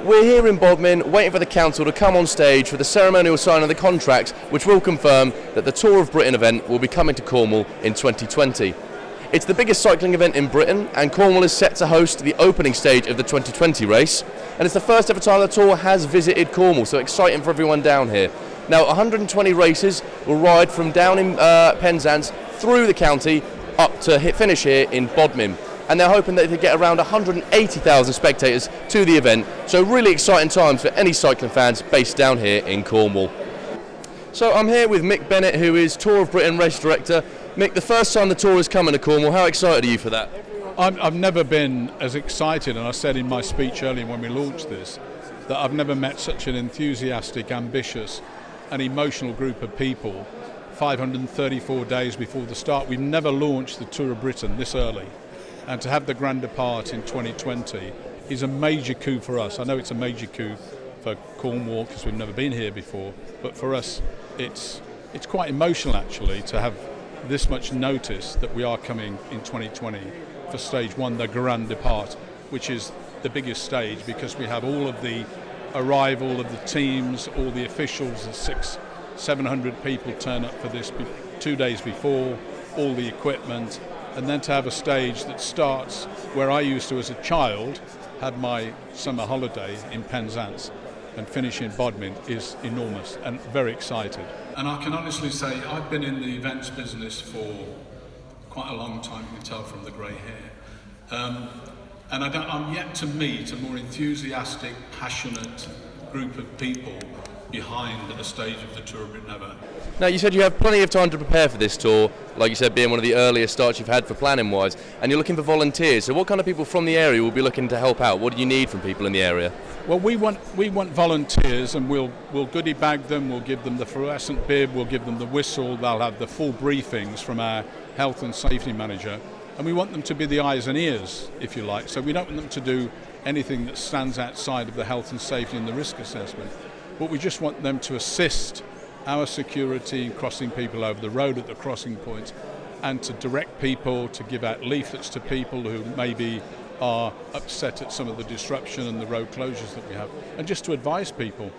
we're here in Bodmin waiting for the council to come on stage for the ceremonial signing of the contracts, which will confirm that the Tour of Britain event will be coming to Cornwall in 2020. It's the biggest cycling event in Britain, and Cornwall is set to host the opening stage of the 2020 race, and it's the first ever time the Tour has visited Cornwall, so exciting for everyone down here. Now, 120 races will ride from down in Penzance through the county up to finish here in Bodmin. And they're hoping that they get around 180,000 spectators to the event. So really exciting times for any cycling fans based down here in Cornwall. So I'm here with Mick Bennett, who is Tour of Britain race director. Mick, the first time the Tour is coming to Cornwall, how excited are you for that? I've never been as excited, and I said in my speech earlier when we launched this, that I've never met such an enthusiastic, ambitious and emotional group of people 534 days before the start. We've never launched the Tour of Britain this early. And to have the grand depart in 2020 is a major coup for us. I know it's a major coup for Cornwall because we've never been here before, but for us it's quite emotional actually to have this much notice that we are coming in 2020 for stage one, the grand depart, which is the biggest stage because we have all of the arrival of the teams, all the officials, the 600-700 people turn up for this 2 days before, all the equipment. And then to have a stage that starts where I used to, as a child, had my summer holiday in Penzance and finish in Bodmin is enormous and very excited. And I can honestly say I've been in the events business for quite a long time, you can tell from the grey hair. And I'm yet to meet a more enthusiastic, passionate group of people behind the stage of the Tour of Britain ever. Now, you said you have plenty of time to prepare for this tour, like you said, being one of the earliest starts you've had for planning wise, and you're looking for volunteers. So what kind of people from the area will be looking to help out? What do you need from people in the area? Well, we want volunteers, and we'll goodie bag them, we'll give them the fluorescent bib, we'll give them the whistle, they'll have the full briefings from our health and safety manager, and we want them to be the eyes and ears, if you like. So we don't want them to do anything that stands outside of the health and safety and the risk assessment. But we just want them to assist our security in crossing people over the road at the crossing points and to direct people, to give out leaflets to people who maybe are upset at some of the disruption and the road closures that we have, and just to advise people.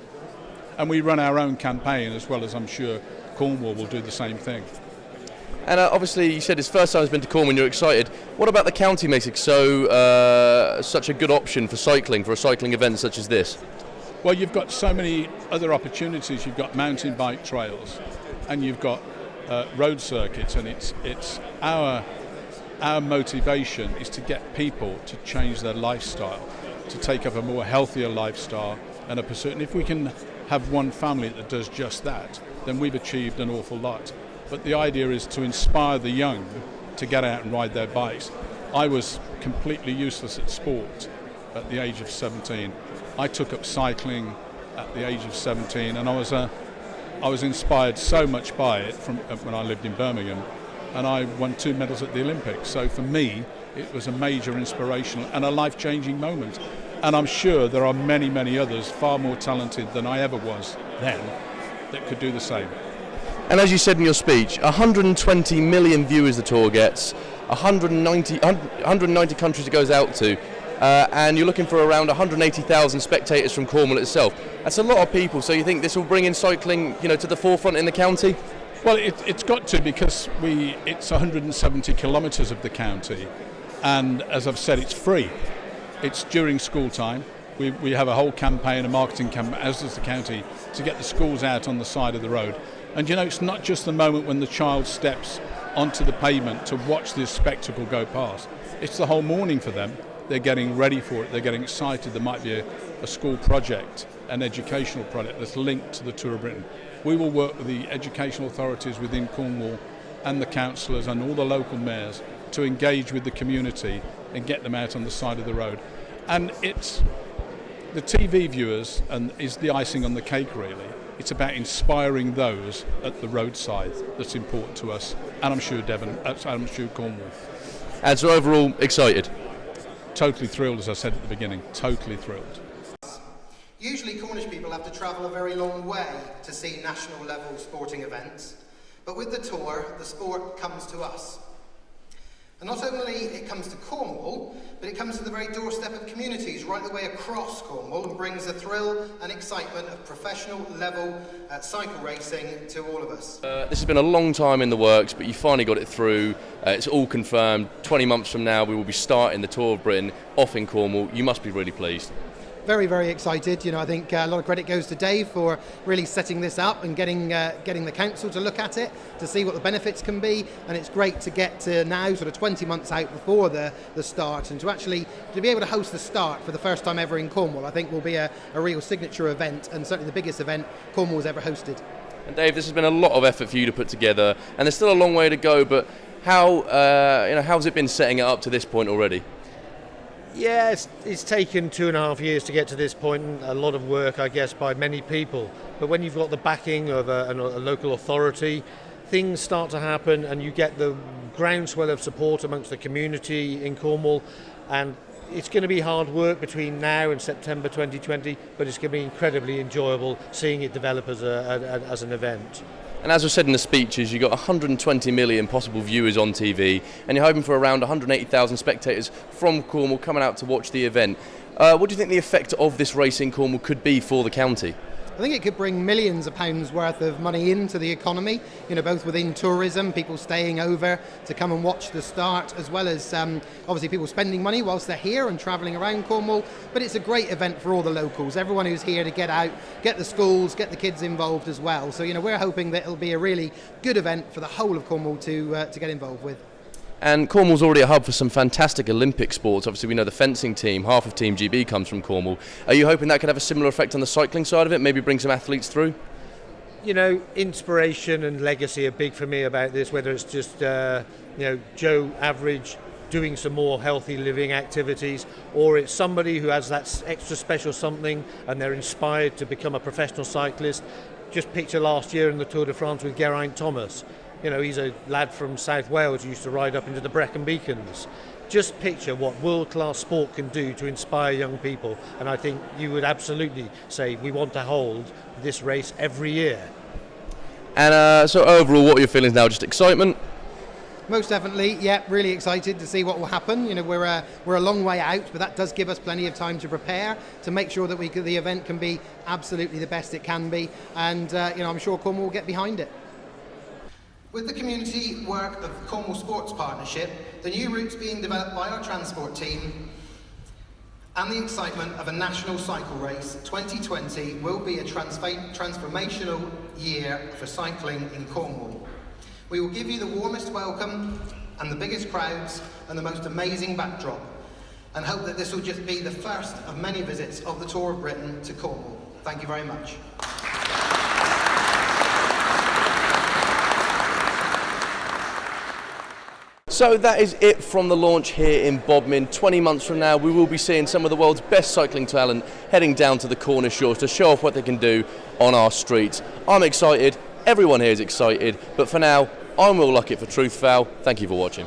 And we run our own campaign as well as I'm sure Cornwall will do the same thing. And obviously you said it's first time it's been to Cornwall and you're excited. What about the county makes it such a good option for cycling, for a cycling event such as this? Well, you've got so many other opportunities. You've got mountain bike trails, and you've got road circuits, and it's our motivation is to get people to change their lifestyle, to take up a more healthier lifestyle and a pursuit. And if we can have one family that does just that, then we've achieved an awful lot. But the idea is to inspire the young to get out and ride their bikes. I was completely useless at sport at the age of 17. I took up cycling at the age of 17, and I was inspired so much by it from when I lived in Birmingham, and I won 2 medals at the Olympics. So for me, it was a major inspirational and a life-changing moment. And I'm sure there are many, many others far more talented than I ever was then that could do the same. And as you said in your speech, 120 million viewers the tour gets, 190 countries it goes out to. And you're looking for around 180,000 spectators from Cornwall itself. That's a lot of people, so you think this will bring in cycling, to the forefront in the county? Well, it's got to, because it's 170 kilometres of the county, and as I've said, it's free. It's during school time. We have a whole campaign, a marketing campaign, as does the county, to get the schools out on the side of the road. And it's not just the moment when the child steps onto the pavement to watch this spectacle go past. It's the whole morning for them. They're getting ready for it, they're getting excited. There might be a school project, an educational project that's linked to the Tour of Britain. We will work with the educational authorities within Cornwall and the councillors and all the local mayors to engage with the community and get them out on the side of the road. And it's the TV viewers and is the icing on the cake, really. It's about inspiring those at the roadside that's important to us, and I'm sure Cornwall. And so overall, excited? Totally thrilled, as I said at the beginning, totally thrilled. Usually Cornish people have to travel a very long way to see national level sporting events, but with the tour, the sport comes to us. And not only it comes to Cornwall, but it comes to the very doorstep of communities right the way across Cornwall and brings the thrill and excitement of professional level cycle racing to all of us. This has been a long time in the works, but you finally got it through. It's all confirmed. 20 months from now we will be starting the Tour of Britain off in Cornwall. You must be really pleased. Very, very excited. I think a lot of credit goes to Dave for really setting this up and getting the council to look at it, to see what the benefits can be. And it's great to get to now sort of 20 months out before the start, and to be able to host the start for the first time ever in Cornwall, I think will be a real signature event, and certainly the biggest event Cornwall's ever hosted. And Dave, this has been a lot of effort for you to put together, and there's still a long way to go, but how's it been setting it up to this point already? Yeah, it's taken 2.5 years to get to this point, and a lot of work, I guess, by many people. But when you've got the backing of a local authority, things start to happen, and you get the groundswell of support amongst the community in Cornwall. And it's going to be hard work between now and September 2020, but it's going to be incredibly enjoyable seeing it develop as an event. And as I said in the speeches, you've got 120 million possible viewers on TV, and you're hoping for around 180,000 spectators from Cornwall coming out to watch the event. What do you think the effect of this race in Cornwall could be for the county? I think it could bring millions of pounds worth of money into the economy, both within tourism, people staying over to come and watch the start, as well as obviously people spending money whilst they're here and travelling around Cornwall. But it's a great event for all the locals, everyone who's here to get out, get the schools, get the kids involved as well. So, we're hoping that it'll be a really good event for the whole of Cornwall to get involved with. And Cornwall's already a hub for some fantastic Olympic sports. Obviously, we know the fencing team, half of Team GB comes from Cornwall. Are you hoping that could have a similar effect on the cycling side of it, maybe bring some athletes through? Inspiration and legacy are big for me about this, whether it's just, Joe Average doing some more healthy living activities, or it's somebody who has that extra special something and they're inspired to become a professional cyclist. Just picture last year in the Tour de France with Geraint Thomas. He's a lad from South Wales who used to ride up into the Brecon Beacons. Just picture what world-class sport can do to inspire young people, and I think you would absolutely say we want to hold this race every year. And so overall, what are your feelings now? Just excitement? Most definitely, yeah, really excited to see what will happen. We're a long way out, but that does give us plenty of time to prepare, to make sure that the event can be absolutely the best it can be, and I'm sure Cornwall will get behind it. With the community work of Cornwall Sports Partnership, the new routes being developed by our transport team, and the excitement of a national cycle race, 2020 will be a transformational year for cycling in Cornwall. We will give you the warmest welcome and the biggest crowds and the most amazing backdrop, and hope that this will just be the first of many visits of the Tour of Britain to Cornwall. Thank you very much. So that is it from the launch here in Bodmin. 20 months from now, we will be seeing some of the world's best cycling talent heading down to the Cornish shores to show off what they can do on our streets. I'm excited, everyone here is excited, but for now, I'm Will Luckett for Truthfal. Thank you for watching.